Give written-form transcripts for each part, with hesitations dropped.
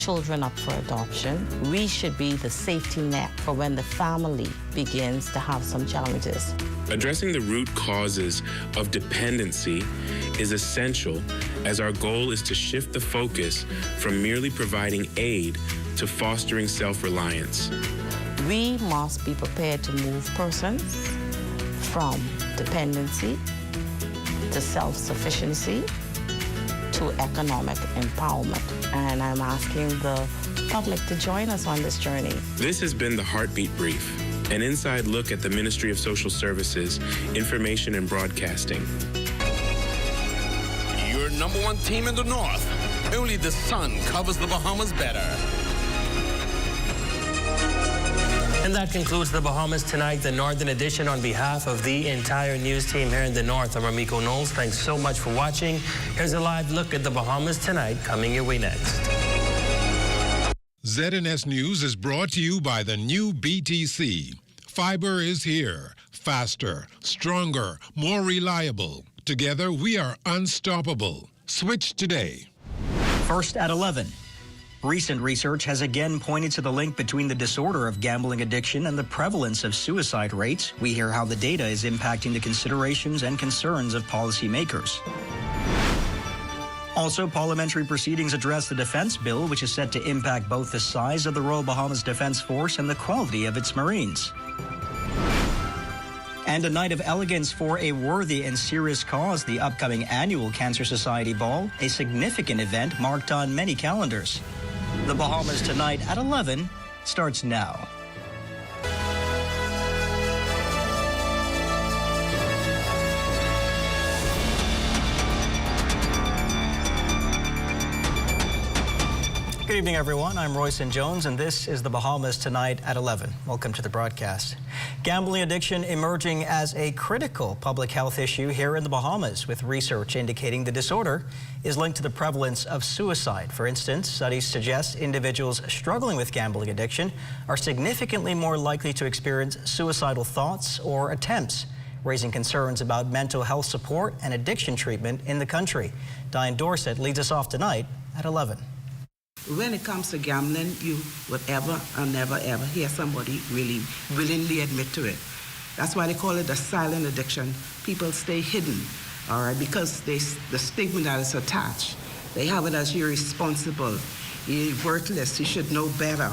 children up for adoption. We should be the safety net for when the family begins to have some challenges. Addressing the root causes of dependency is essential, as our goal is to shift the focus from merely providing aid to fostering self-reliance. We must be prepared to move persons from dependency to self-sufficiency to economic empowerment. And I'm asking the public to join us on this journey. This has been the Heartbeat Brief, an inside look at the Ministry of Social Services, Information and Broadcasting. Your #1 team in the North. Only the sun covers the Bahamas better. And that concludes the Bahamas Tonight, the Northern Edition. On behalf of the entire news team here in the North, I'm Ramiko Knowles. Thanks so much for watching. Here's a live look at the Bahamas Tonight, coming your way next. ZNS News is brought to you by the new BTC. Fiber is here. Faster, stronger, more reliable. Together, we are unstoppable. Switch today. First at 11. Recent research has again pointed to the link between the disorder of gambling addiction and the prevalence of suicide rates. We hear how the data is impacting the considerations and concerns of policymakers. Also, parliamentary proceedings address the defense bill, which is set to impact both the size of the Royal Bahamas Defense Force and the quality of its Marines. And a night of elegance for a worthy and serious cause, the upcoming annual Cancer Society Ball, a significant event marked on many calendars. The Bahamas Tonight at 11 starts now. Good evening, everyone. I'm Royson Jones, and this is the Bahamas Tonight at 11. Welcome to the broadcast. Gambling addiction emerging as a critical public health issue here in the Bahamas, with research indicating the disorder is linked to the prevalence of suicide. For instance, studies suggest individuals struggling with gambling addiction are significantly more likely to experience suicidal thoughts or attempts, raising concerns about mental health support and addiction treatment in the country. Diane Dorset leads us off tonight at 11. When it comes to gambling, you would ever and never ever hear somebody really willingly admit to it. That's why they call it a silent addiction. People stay hidden, all right, because the stigma that is attached. They have it as you're irresponsible, you're worthless, you should know better,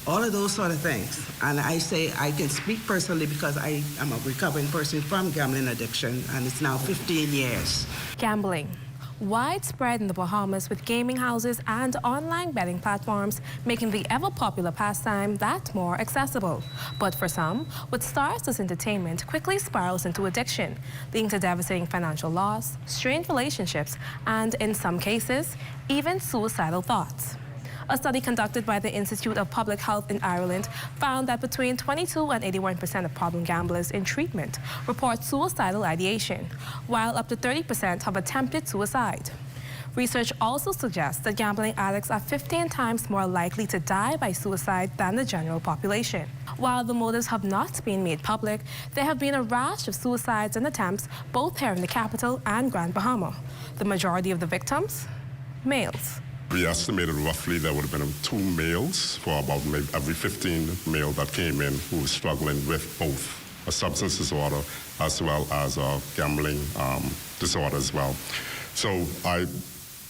all of those sort of things. And I say I can speak personally because I am a recovering person from gambling addiction, and it's now 15 years. Gambling. Widespread in the Bahamas, with gaming houses and online betting platforms making the ever-popular pastime that more accessible. But for some, what starts as entertainment quickly spirals into addiction, leading to devastating financial loss, strained relationships, and in some cases, even suicidal thoughts. A study conducted by the Institute of Public Health in Ireland found that between 22 and 81% of problem gamblers in treatment report suicidal ideation, while up to 30% have attempted suicide. Research also suggests that gambling addicts are 15 times more likely to die by suicide than the general population. While the motives have not been made public, there have been a rash of suicides and attempts both here in the capital and Grand Bahama. The majority of the victims, males. We estimated roughly there would have been 2 males for about maybe every 15 male that came in who was struggling with both a substance disorder as well as a gambling disorder as well. So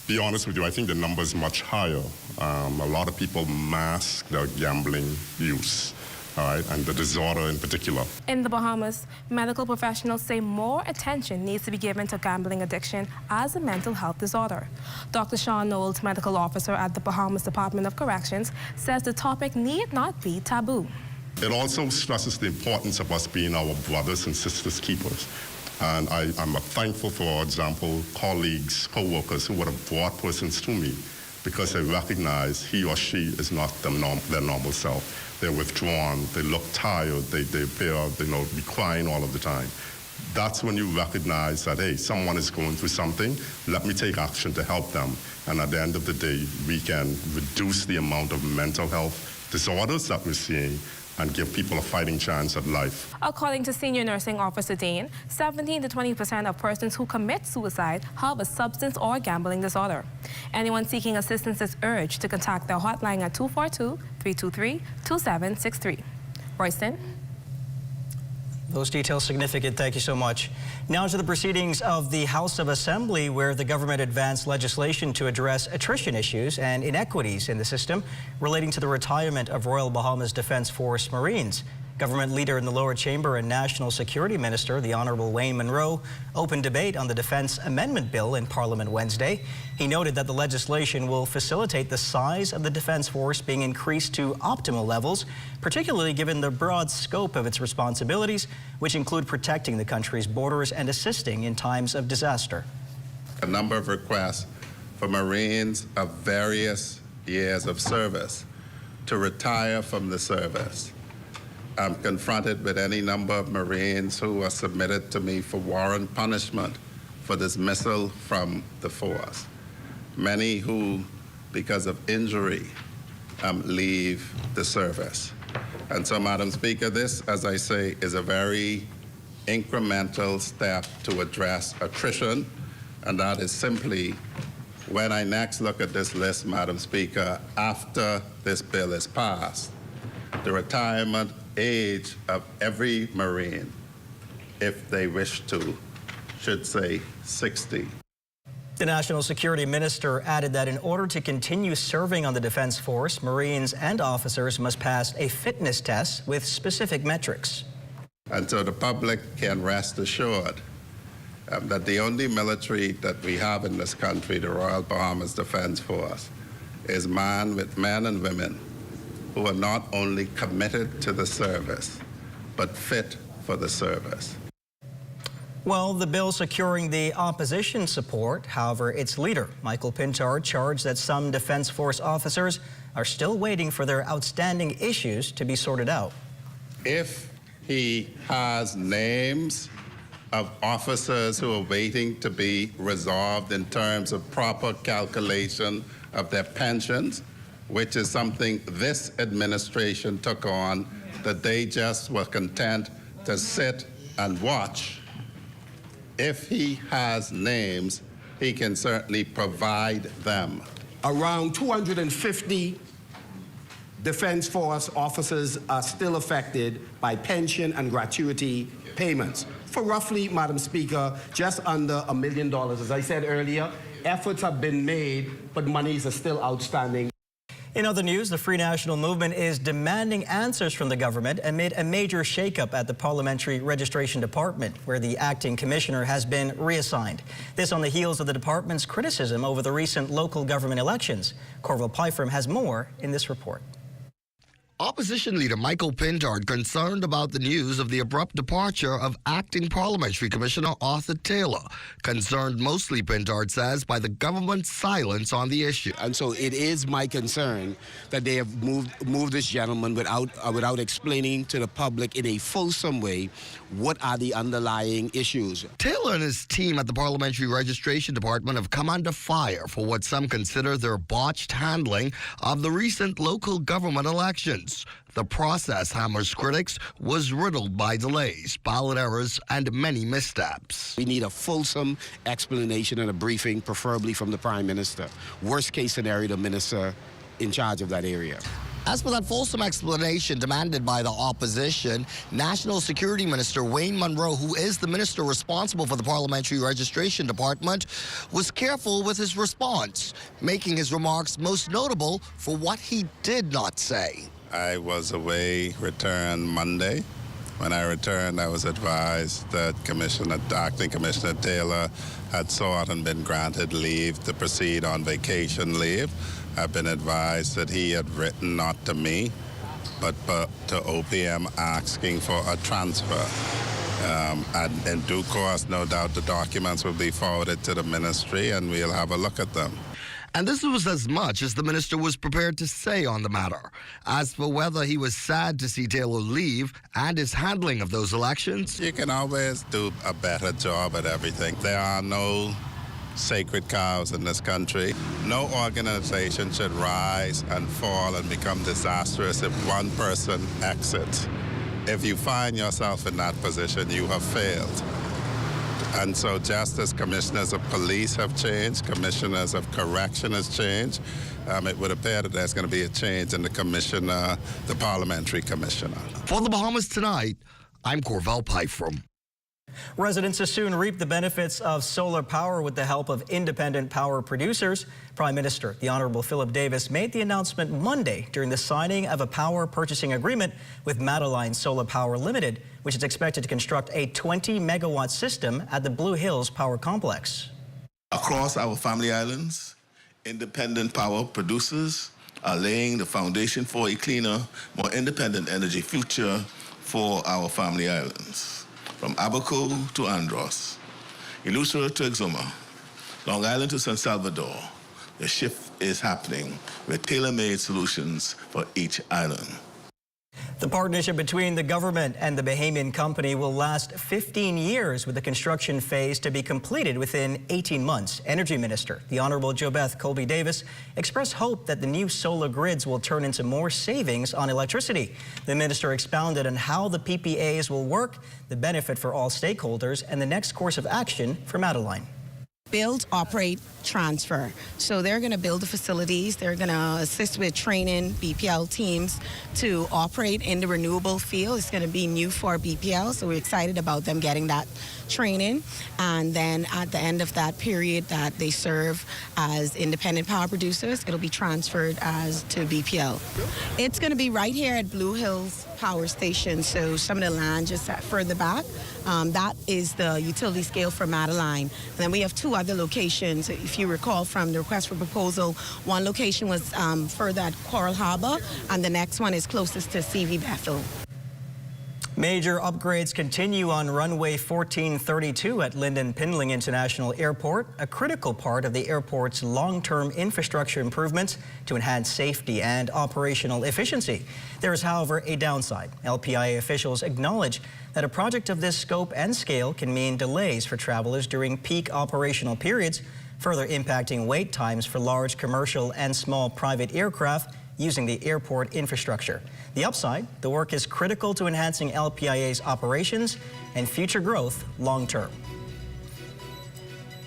be honest with you, I think the number is much higher. A lot of people mask their gambling use. All right, and the disorder in particular. In the Bahamas, medical professionals say more attention needs to be given to gambling addiction as a mental health disorder. Dr. Sean Knowles, medical officer at the Bahamas Department of Corrections, says the topic need not be taboo. It also stresses the importance of us being our brothers and sisters keepers. And I'm thankful, for example, colleagues, co-workers who would have brought persons to me because they recognize he or she is not their normal self. They're withdrawn, they look tired, they appear, be crying all of the time. That's when you recognize that, hey, someone is going through something, let me take action to help them. And at the end of the day, we can reduce the amount of mental health disorders that we're seeing and give people a fighting chance at life. According to Senior Nursing Officer Dean, 17 to 20% of persons who commit suicide have a substance or gambling disorder. Anyone seeking assistance is urged to contact their hotline at 242-323-2763. Royston? Those details significant. Thank you so much. Now to the proceedings of the House of Assembly, where the government advanced legislation to address attrition issues and inequities in the system relating to the retirement of Royal Bahamas Defense Force Marines. Government leader in the lower chamber and National Security Minister, the Honorable Wayne Munro, opened debate on the Defense Amendment Bill in Parliament Wednesday. He noted that the legislation will facilitate the size of the Defense Force being increased to optimal levels, particularly given the broad scope of its responsibilities, which include protecting the country's borders and assisting in times of disaster. A number of requests for Marines of various years of service to retire from the service. I'm confronted with any number of Marines who are submitted to me for warrant punishment for dismissal from the force. Many who, because of injury, leave the service. And so, Madam Speaker, this, as I say, is a very incremental step to address attrition, and that is simply when I next look at this list, Madam Speaker, after this bill is passed, the retirement age of every Marine, if they wish to, should say 60. The National Security Minister added that in order to continue serving on the Defense Force, Marines and officers must pass a fitness test with specific metrics. And so the public can rest assured that the only military that we have in this country, the Royal Bahamas Defense Force, is manned with men and women who are not only committed to the service, but fit for the service. Well, the bill securing the opposition support, however, its leader, Michael Pintard, charged that some Defense Force officers are still waiting for their outstanding issues to be sorted out. If he has names of officers who are waiting to be resolved in terms of proper calculation of their pensions, which is something this administration took on, that they just were content to sit and watch. If he has names, he can certainly provide them. Around 250 Defense Force officers are still affected by pension and gratuity payments for roughly, Madam Speaker, just under $1 million. As I said earlier, efforts have been made, but monies are still outstanding. In other news, the Free National Movement is demanding answers from the government amid a major shakeup at the Parliamentary Registration Department, where the acting commissioner has been reassigned. This on the heels of the department's criticism over the recent local government elections. Corville Pyfram has more in this report. Opposition leader Michael Pintard concerned about the news of the abrupt departure of acting Parliamentary Commissioner Arthur Taylor. Concerned mostly, Pintard says, by the government's silence on the issue. And so it is my concern that they have moved this gentleman without explaining to the public in a fulsome way what are the underlying issues. Taylor and his team at the Parliamentary Registration Department have come under fire for what some consider their botched handling of the recent local government elections. The process, hammers critics, was riddled by delays, ballot errors, and many missteps. We need a fulsome explanation and a briefing, preferably from the Prime Minister. Worst case scenario, the minister in charge of that area. As for that fulsome explanation demanded by the opposition, National Security Minister Wayne Munro, who is the minister responsible for the Parliamentary Registration Department, was careful with his response, making his remarks most notable for what he did not say. I was away, returned Monday. When I returned, I was advised that Acting Commissioner Taylor had sought and been granted leave to proceed on vacation leave. I've been advised that he had written not to me, but to OPM asking for a transfer. And in due course, no doubt the documents will be forwarded to the ministry and we'll have a look at them. And this was as much as the minister was prepared to say on the matter. As for whether he was sad to see Taylor leave and his handling of those elections, you can always do a better job at everything. There are no sacred cows in this country. No organization should rise and fall and become disastrous if one person exits. If you find yourself in that position, you have failed. And so just as commissioners of police have changed, commissioners of correction has changed, it would appear that there's going to be a change in the commissioner, the parliamentary commissioner. For the Bahamas Tonight, I'm Corvell Pyfrom. Residents will soon reap the benefits of solar power with the help of independent power producers. Prime Minister, the Honorable Philip Davis, made the announcement Monday during the signing of a power purchasing agreement with Madeline Solar Power Limited, which is expected to construct a 20-megawatt system at the Blue Hills Power Complex. Across our family islands, independent power producers are laying the foundation for a cleaner, more independent energy future for our family islands. From Abaco to Andros, Ilusura to Exuma, Long Island to San Salvador, the shift is happening with tailor-made solutions for each island. The partnership between the government and the Bahamian company will last 15 years, with the construction phase to be completed within 18 months. Energy Minister, the Honorable JoBeth Colby Davis, expressed hope that the new solar grids will turn into more savings on electricity. The minister expounded on how the PPAs will work, the benefit for all stakeholders, and the next course of action for Madeline. Build, operate, transfer. So they're going to build the facilities. They're going to assist with training BPL teams to operate in the renewable field. It's going to be new for BPL, so we're excited about them getting that training. And then at the end of that period that they serve as independent power producers, it'll be transferred as to BPL. It's going to be right here at Blue Hills Power Station, so some of the land just further back. That is the utility scale for Madeline. And then we have two other locations. If you recall from the request for proposal, one location was further at Coral Harbor, and the next one is closest to CV Bethel. Major upgrades continue on runway 1432 at Lyndon Pindling International Airport, a critical part of the airport's long-term infrastructure improvements to enhance safety and operational efficiency. There is, however, a downside. LPIA officials acknowledge that a project of this scope and scale can mean delays for travelers during peak operational periods, further impacting wait times for large commercial and small private aircraft using the airport infrastructure. The upside, the work is critical to enhancing LPIA's operations and future growth long term.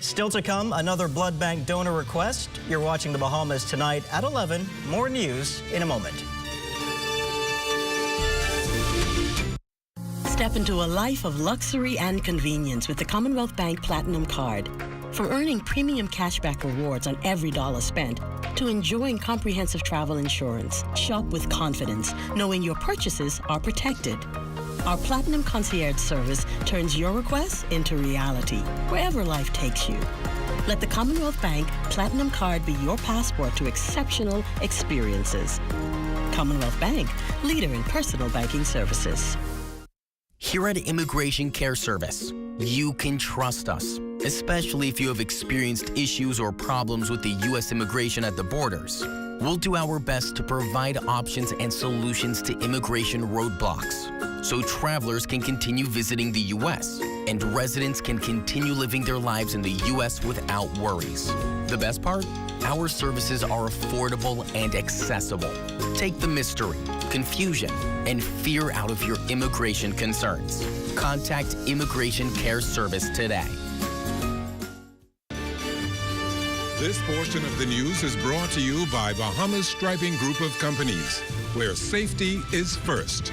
Still to come, another blood bank donor request. You're watching the Bahamas Tonight at 11. More news in a moment. Step into a life of luxury and convenience with the Commonwealth Bank Platinum Card. From earning premium cashback rewards on every dollar spent to enjoying comprehensive travel insurance, shop with confidence, knowing your purchases are protected. Our Platinum Concierge service turns your requests into reality, wherever life takes you. Let the Commonwealth Bank Platinum Card be your passport to exceptional experiences. Commonwealth Bank, leader in personal banking services. Here at Immigration Care Service, you can trust us, especially if you have experienced issues or problems with the U.S. immigration at the borders. We'll do our best to provide options and solutions to immigration roadblocks, so travelers can continue visiting the U.S. and residents can continue living their lives in the U.S. without worries. The best part? Our services are affordable and accessible. Take the mystery, confusion, and fear out of your immigration concerns. Contact Immigration Care Service today. This portion of the news is brought to you by Bahamas Striping Group of Companies, where safety is first.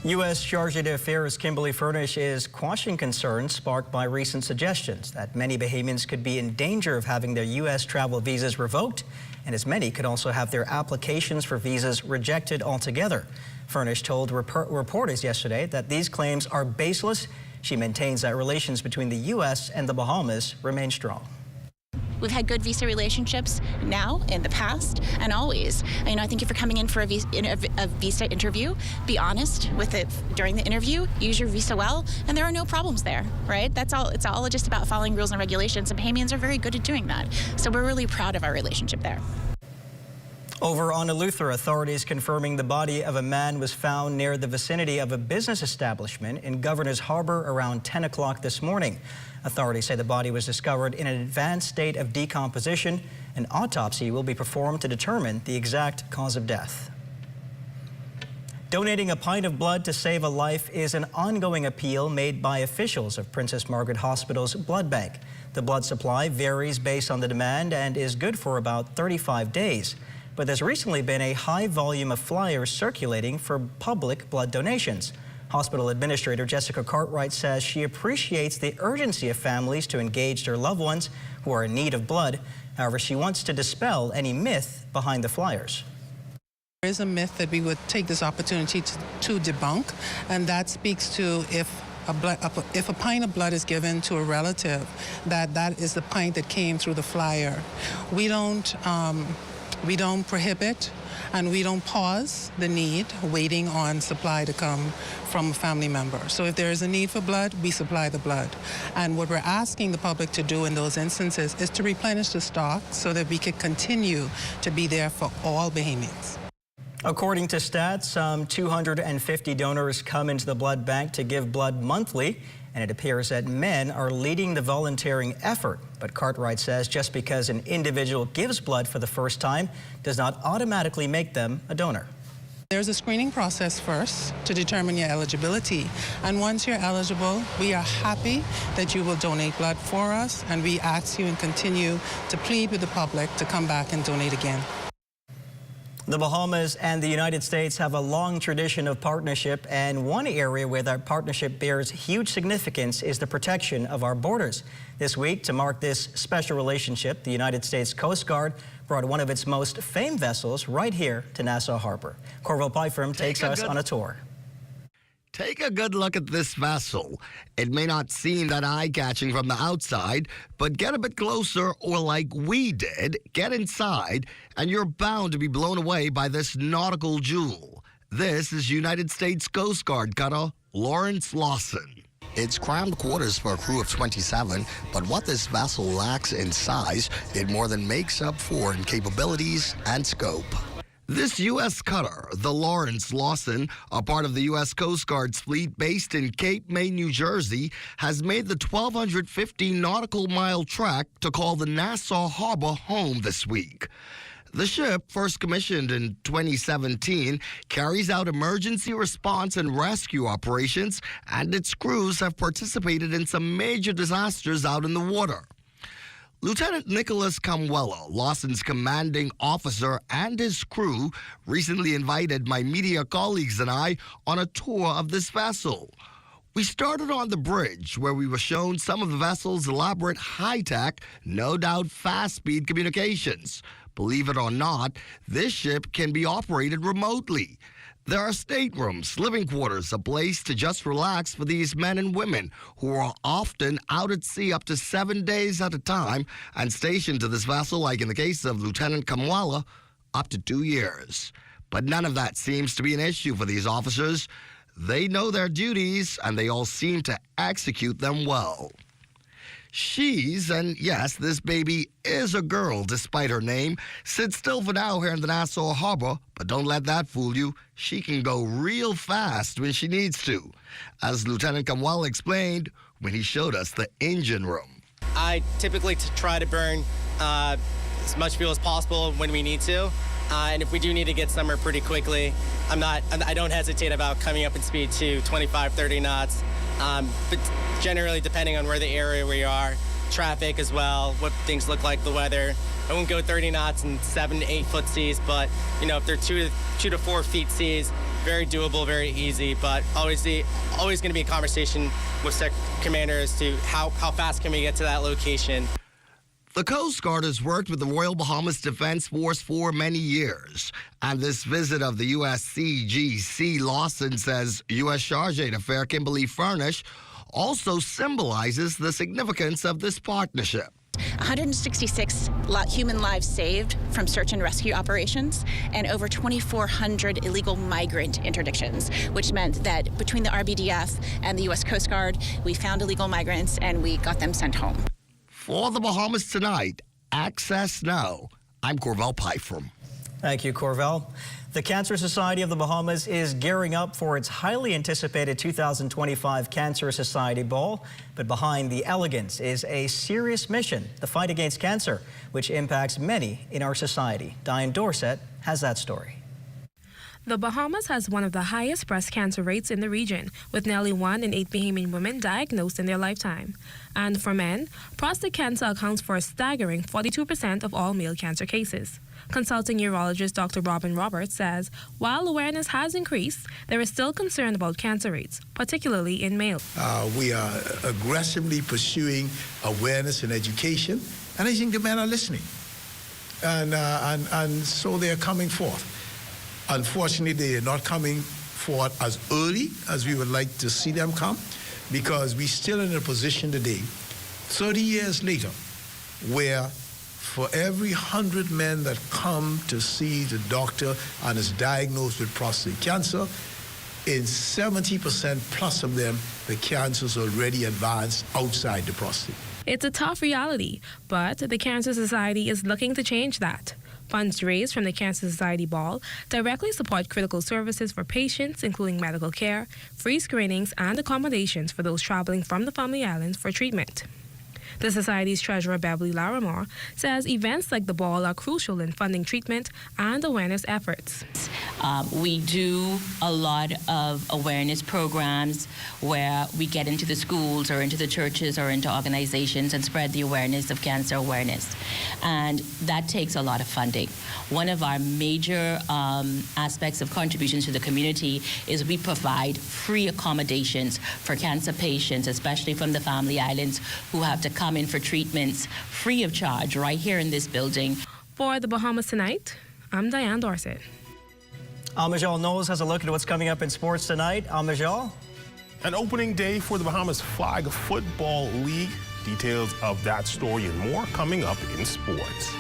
U.S. Chargé d'Affaires Kimberly Furnish is quashing concerns sparked by recent suggestions that many Bahamians could be in danger of having their U.S. travel visas revoked, and as many could also have their applications for visas rejected altogether. Furnish told reporters yesterday that these claims are baseless. She maintains that relations between the U.S. and the Bahamas remain strong. We've had good visa relationships now, in the past, and always. I think if you're coming in for a visa interview, be honest with it during the interview, use your visa well, and there are no problems there, right? That's all. It's all just about following rules and regulations, and Bahamians are very good at doing that. So we're really proud of our relationship there. Over on Eleuthera, authorities confirming the body of a man was found near the vicinity of a business establishment in Governor's Harbor around 10 o'clock this morning. Authorities say the body was discovered in an advanced state of decomposition. An autopsy will be performed to determine the exact cause of death. Donating a pint of blood to save a life is an ongoing appeal made by officials of Princess Margaret Hospital's blood bank. The blood supply varies based on the demand and is good for about 35 days. But there's recently been a high volume of flyers circulating for public blood donations. Hospital Administrator Jessica Cartwright says she appreciates the urgency of families to engage their loved ones who are in need of blood. However, she wants to dispel any myth behind the flyers. There is a myth that we would take this opportunity to debunk, and that speaks to if a pint of blood is given to a relative, that is the pint that came through the flyer. We don't prohibit and we don't pause the need, waiting on supply to come from a family member. So if there is a need for blood, we supply the blood. And what we're asking the public to do in those instances is to replenish the stock so that we can continue to be there for all Bahamians. According to stats, some 250 donors come into the blood bank to give blood monthly, and it appears that men are leading the volunteering effort. But Cartwright says just because an individual gives blood for the first time does not automatically make them a donor. There's a screening process first to determine your eligibility. And once you're eligible, we are happy that you will donate blood for us, and we ask you and continue to plead with the public to come back and donate again. The Bahamas and the United States have a long tradition of partnership, and one area where that partnership bears huge significance is the protection of our borders. This week, to mark this special relationship, the United States Coast Guard brought one of its most famed vessels right here to Nassau Harbor. Corville Pyfrom takes us on a tour. Take a good look at this vessel. It may not seem that eye-catching from the outside, but get a bit closer, or like we did, get inside, and you're bound to be blown away by this nautical jewel. This is United States Coast Guard cutter Lawrence Lawson. It's crammed quarters for a crew of 27, but what this vessel lacks in size, it more than makes up for in capabilities and scope. This U.S. cutter, the Lawrence Lawson, a part of the U.S. Coast Guard's fleet based in Cape May, New Jersey, has made the 1,250 nautical mile trek to call the Nassau Harbor home this week. The ship, first commissioned in 2017, carries out emergency response and rescue operations, and its crews have participated in some major disasters out in the water. Lieutenant Nicholas Camwella, Lawson's commanding officer, and his crew recently invited my media colleagues and I on a tour of this vessel. We started on the bridge, where we were shown some of the vessel's elaborate high-tech, no doubt fast-speed communications. Believe it or not, this ship can be operated remotely. There are staterooms, living quarters, a place to just relax for these men and women who are often out at sea up to 7 days at a time and stationed to this vessel, like in the case of Lieutenant Camwella, up to 2 years. But none of that seems to be an issue for these officers. They know their duties, and they all seem to execute them well. She's, and yes, this baby is a girl despite her name, sits still for now here in the Nassau Harbor, but don't let that fool you. She can go real fast when she needs to, as Lieutenant Camwell explained when he showed us the engine room. I typically try to burn as much fuel as possible when we need to, and if we do need to get somewhere pretty quickly, I don't hesitate about coming up in speed to 25, 30 knots. But generally, depending on where the area we are, traffic as well, what things look like, the weather. I won't go 30 knots in 7 to 8 foot seas, but if they're 2 to 4 feet seas, very doable, very easy. But always going to be a conversation with Sector Commander as to how fast can we get to that location. The Coast Guard has worked with the Royal Bahamas Defense Force for many years, and this visit of the USCGC, Lawson says U.S. Charge d'Affaires Kimberly Furnish, also symbolizes the significance of this partnership. 166 human lives saved from search and rescue operations, and over 2,400 illegal migrant interdictions, which meant that between the RBDF and the U.S. Coast Guard, we found illegal migrants and we got them sent home. For the Bahamas Tonight, Access Now, I'm Corville Pyfrom. Thank you, Corvell. The Cancer Society of the Bahamas is gearing up for its highly anticipated 2025 Cancer Society Ball. But behind the elegance is a serious mission, the fight against cancer, which impacts many in our society. Diane Dorset has that story. The Bahamas has one of the highest breast cancer rates in the region, with nearly 1 in 8 Bahamian women diagnosed in their lifetime. And for men, prostate cancer accounts for a staggering 42% of all male cancer cases. Consulting urologist Dr. Robin Roberts says while awareness has increased, there is still concern about cancer rates, particularly in males. We are aggressively pursuing awareness and education, and I think the men are listening. And so they are coming forth. Unfortunately, they are not coming forth as early as we would like to see them come, because we're still in a position today, 30 years later, where for every 100 men that come to see the doctor and is diagnosed with prostate cancer, in 70% plus of them, the cancer is already advanced outside the prostate. It's a tough reality, but the Cancer Society is looking to change that. Funds raised from the Cancer Society Ball directly support critical services for patients, including medical care, free screenings, and accommodations for those traveling from the Family Islands for treatment. The Society's treasurer, Beverly Larimore, says events like the ball are crucial in funding treatment and awareness efforts. We do a lot of awareness programs where we get into the schools or into the churches or into organizations and spread the awareness of cancer awareness. And that takes a lot of funding. One of our major aspects of contributions to the community is we provide free accommodations for cancer patients, especially from the Family Islands, who have to come in for treatments free of charge right here in this building. For the Bahamas Tonight, I'm Diane Dorset. Almajal Knowles has a look at what's coming up in sports tonight. Almajal? An opening day for the Bahamas Flag Football League. Details of that story and more coming up in sports.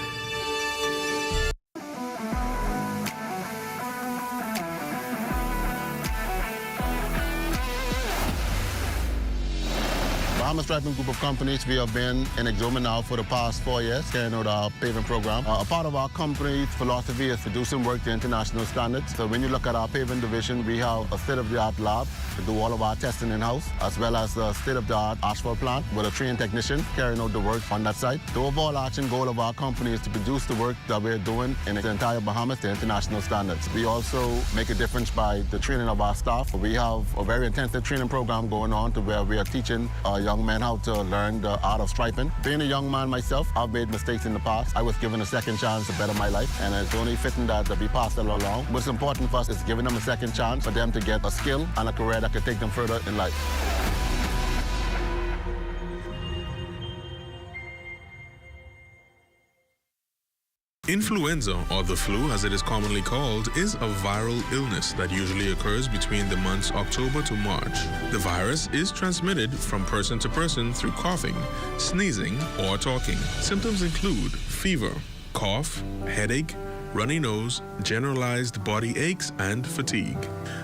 Bahamas Striping Group of Companies, we have been in Exuma now for the past 4 years, carrying out our paving program. A part of our company's philosophy is to do some work to international standards. So when you look at our paving division, we have a state-of-the-art lab to do all of our testing in-house, as well as a state-of-the-art asphalt plant with a trained technician carrying out the work on that site. The overarching goal of our company is to produce the work that we're doing in the entire Bahamas to international standards. We also make a difference by the training of our staff. We have a very intensive training program going on to where we are teaching our young men how to learn the art of striping. Being a young man myself, I've made mistakes in the past. I was given a second chance to better my life, and it's only fitting that we pass that along. What's important for us is giving them a second chance for them to get a skill and a career that could take them further in life. Influenza, or the flu as it is commonly called, is a viral illness that usually occurs between the months October to March. The virus is transmitted from person to person through coughing, sneezing, or talking. Symptoms include fever, cough, headache, runny nose, generalized body aches, and fatigue.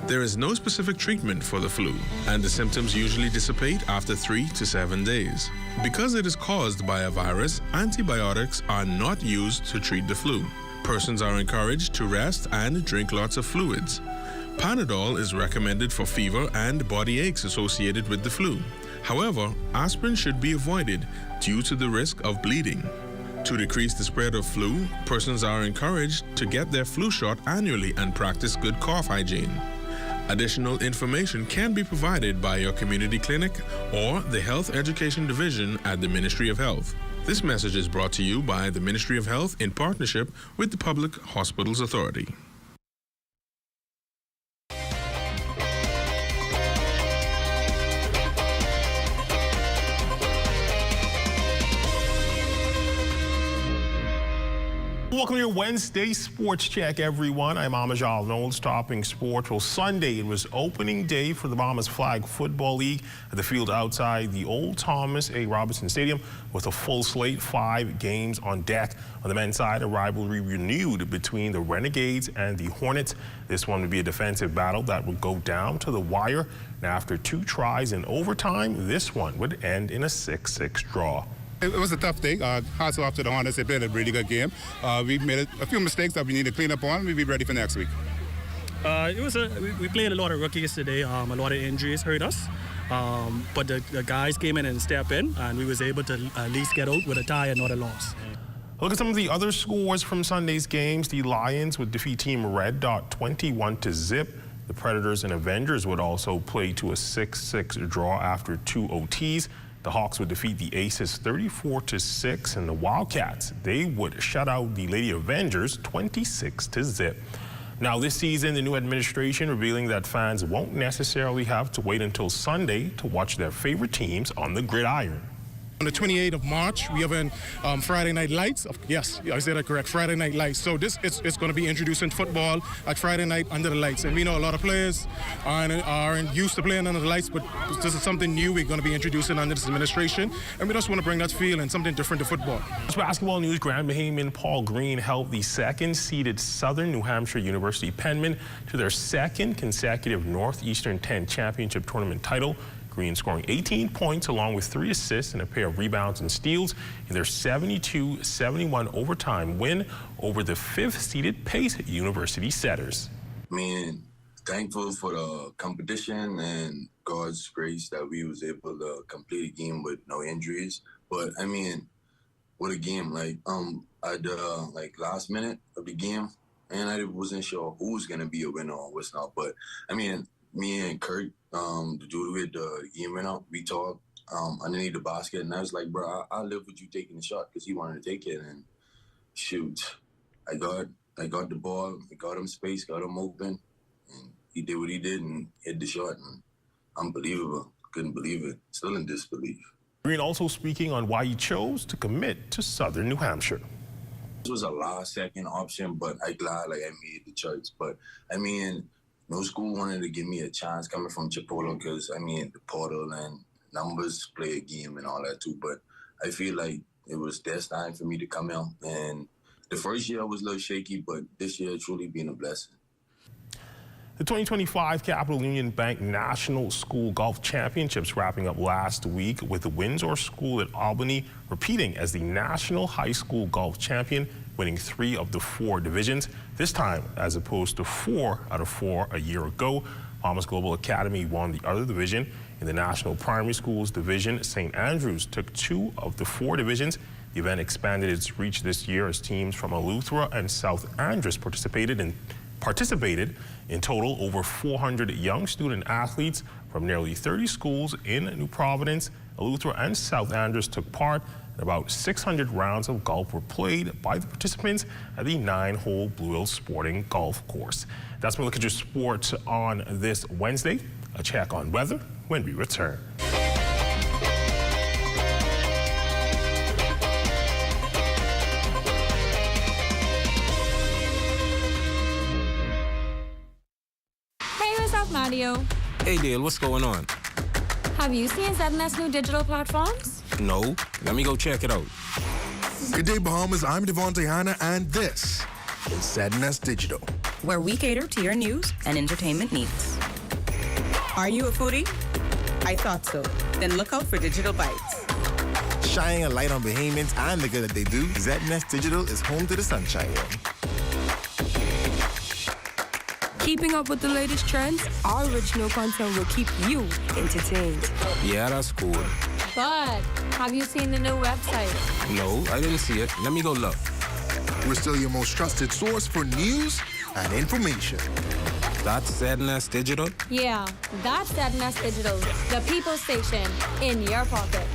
There is no specific treatment for the flu, and the symptoms usually dissipate after 3 to 7 days. Because it is caused by a virus, antibiotics are not used to treat the flu. Persons are encouraged to rest and drink lots of fluids. Panadol is recommended for fever and body aches associated with the flu. However, aspirin should be avoided due to the risk of bleeding. To decrease the spread of flu, persons are encouraged to get their flu shot annually and practice good cough hygiene. Additional information can be provided by your community clinic or the Health Education Division at the Ministry of Health. This message is brought to you by the Ministry of Health in partnership with the Public Hospitals Authority. Welcome to your Wednesday Sports Check, everyone. I'm Almajal Knowles, topping sports. Well, Sunday, it was opening day for the Bahamas Flag Football League at the field outside the old Thomas A. Robinson Stadium with a full slate, 5 games on deck. On the men's side, a rivalry renewed between the Renegades and the Hornets. This one would be a defensive battle that would go down to the wire. And after 2 tries in overtime, this one would end in a 6-6 draw. It was a tough day. Hats off to the Hornets. They played a really good game. We made a few mistakes that we need to clean up on. We'll be ready for next week. We played a lot of rookies today. A lot of injuries hurt us. But the guys came in and stepped in, and we was able to at least get out with a tie and not a loss. Look at some of the other scores from Sunday's games. The Lions would defeat Team Red Dot 21-0. The Predators and Avengers would also play to a 6-6 draw after 2 OTs. The Hawks would defeat the Aces 34-6, and the Wildcats, they would shut out the Lady Avengers 26-0. Now this season, the new administration revealing that fans won't necessarily have to wait until Sunday to watch their favorite teams on the gridiron. On the 28th of March, we have Friday Night Lights. Yes, I said that correct, Friday Night Lights. So it's going to be introducing football at Friday night under the lights. And we know a lot of players aren't used to playing under the lights, but this is something new we're going to be introducing under this administration. And we just want to bring that feel and something different to football. Basketball news, Grand Bahamian Paul Green helped the second-seeded Southern New Hampshire University Penman to their second consecutive Northeastern 10 championship tournament title. Green scoring 18 points along with 3 assists and a pair of rebounds and steals in their 72-71 overtime win over the 5th-seeded Pace University Setters. Thankful for the competition and God's grace that we was able to complete a game with no injuries. But what a game! At the last minute of the game, and I wasn't sure who was gonna be a winner or what's not. But me and Kurt, the dude with the game winner, we talked underneath the basket, and I was like, bro, I'll live with you taking the shot, because he wanted to take it, and shoot, I got the ball, I got him space, got him open, and he did what he did and hit the shot, and unbelievable. Couldn't believe it. Still in disbelief. Green also speaking on why he chose to commit to Southern New Hampshire. This was a last-second option, but I'm glad I made the choice. But no school wanted to give me a chance coming from Chipotle, because the portal and numbers play a game and all that too. But I feel like it was destined for me to come out. And the first year I was a little shaky, but this year truly been a blessing. The 2025 Capital Union Bank National School Golf Championships wrapping up last week with the Windsor School at Albany repeating as the National High School Golf Champion, winning 3 of the 4 divisions, this time as opposed to 4 out of 4 a year ago. Bahamas Global Academy won the other division. In the National Primary Schools division, St. Andrews took 2 of the 4 divisions. The event expanded its reach this year as teams from Eleuthera and South Andrews participated. In total, over 400 young student athletes from nearly 30 schools in New Providence, Eleuthera, and South Andrews took part. About 600 rounds of golf were played by the participants at the 9-hole Blue Hills Sporting Golf Course. That's my look at your sports on this Wednesday. A check on weather when we return. Mario. Hey Dale, what's going on? Have you seen ZNS new digital platforms? No. Let me go check it out. Good day, Bahamas. I'm Devontae Hanna, and this is ZNS Digital, where we cater to your news and entertainment needs. Are you a foodie? I thought so. Then look out for Digital Bites. Shining a light on Bahamians and the good that they do, ZNS Digital is home to the sunshine. Keeping up with the latest trends, our original content will keep you entertained. Yeah, that's cool. But have you seen the new website? No, I didn't see it. Let me go look. We're still your most trusted source for news and information. That's ZNS Digital? Yeah, that's ZNS Digital, the people station in your pocket.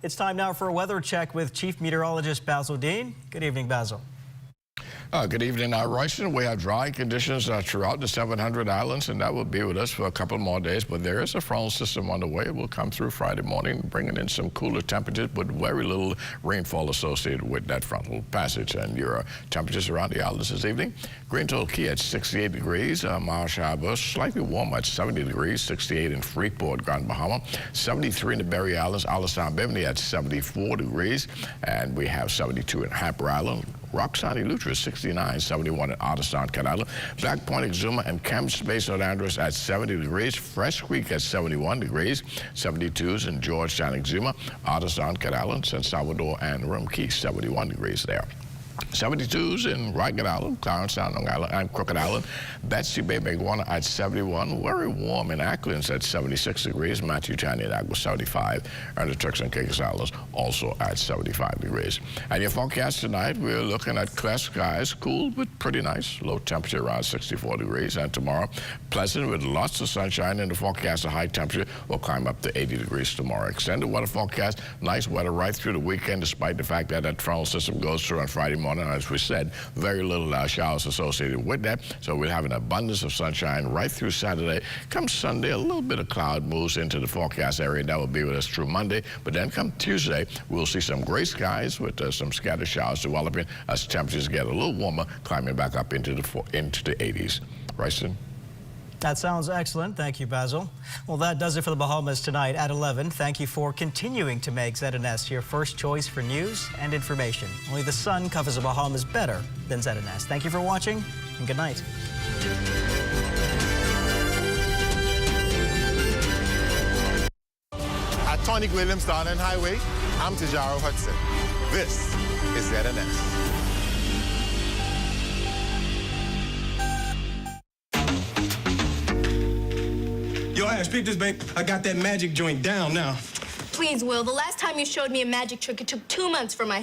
It's time now for a weather check with Chief Meteorologist Basil Dean. Good evening, Basil. Good evening, Royston. We have dry conditions throughout the 700 islands, and that will be with us for a couple more days. But there is a frontal system on the way. It will come through Friday morning, bringing in some cooler temperatures, but very little rainfall associated with that frontal passage. And your temperatures around the islands this evening: Greenville Key at 68 degrees, Marsh Harbor slightly warmer at 70 degrees, 68 in Freeport, Grand Bahama, 73 in the Berry Islands, Alice Bimini at 74 degrees, and we have 72 in Harper Island. Roxanne Eleuthera 69, 71 at Otterstown, Cat Island. Black Point, Exuma, and Camp Space, St. Andrews at 70 degrees. Fresh Creek at 71 degrees. 72s in Georgetown, Exuma, Otterstown, Cat Island, San Salvador, and Rum Key, 71 degrees there. 72s in Ragged Island, Clarence Sound, Long Island, and Crooked Island. Betsy Bay, Maguana at 71. Very warm in Acklands at 76 degrees. Matthew Tanya and Agua 75. And the Turks and Caicos Islands also at 75 degrees. And your forecast tonight, we're looking at clear skies, cool but pretty nice. Low temperature around 64 degrees. And tomorrow, pleasant with lots of sunshine. And the forecast, a high temperature will climb up to 80 degrees tomorrow. Extended weather forecast, nice weather right through the weekend, despite the fact that that frontal system goes through on Friday morning. As we said, very little showers associated with that. So we'll have an abundance of sunshine right through Saturday. Come Sunday, a little bit of cloud moves into the forecast area. That will be with us through Monday. But then come Tuesday, we'll see some gray skies with some scattered showers developing as temperatures get a little warmer, climbing back up into the 80s. Royston? That sounds excellent. Thank you, Basil. Well, that does it for the Bahamas tonight at 11. Thank you for continuing to make ZNS your first choice for news and information. Only the sun covers the Bahamas better than ZNS. Thank you for watching, and good night. At Tonic Williams Darden Highway, I'm Tijaro Hudson. This is ZNS. Yo, Ash, peep this, babe. I got that magic joint down now. Please, Will. The last time you showed me a magic trick, it took 2 months for my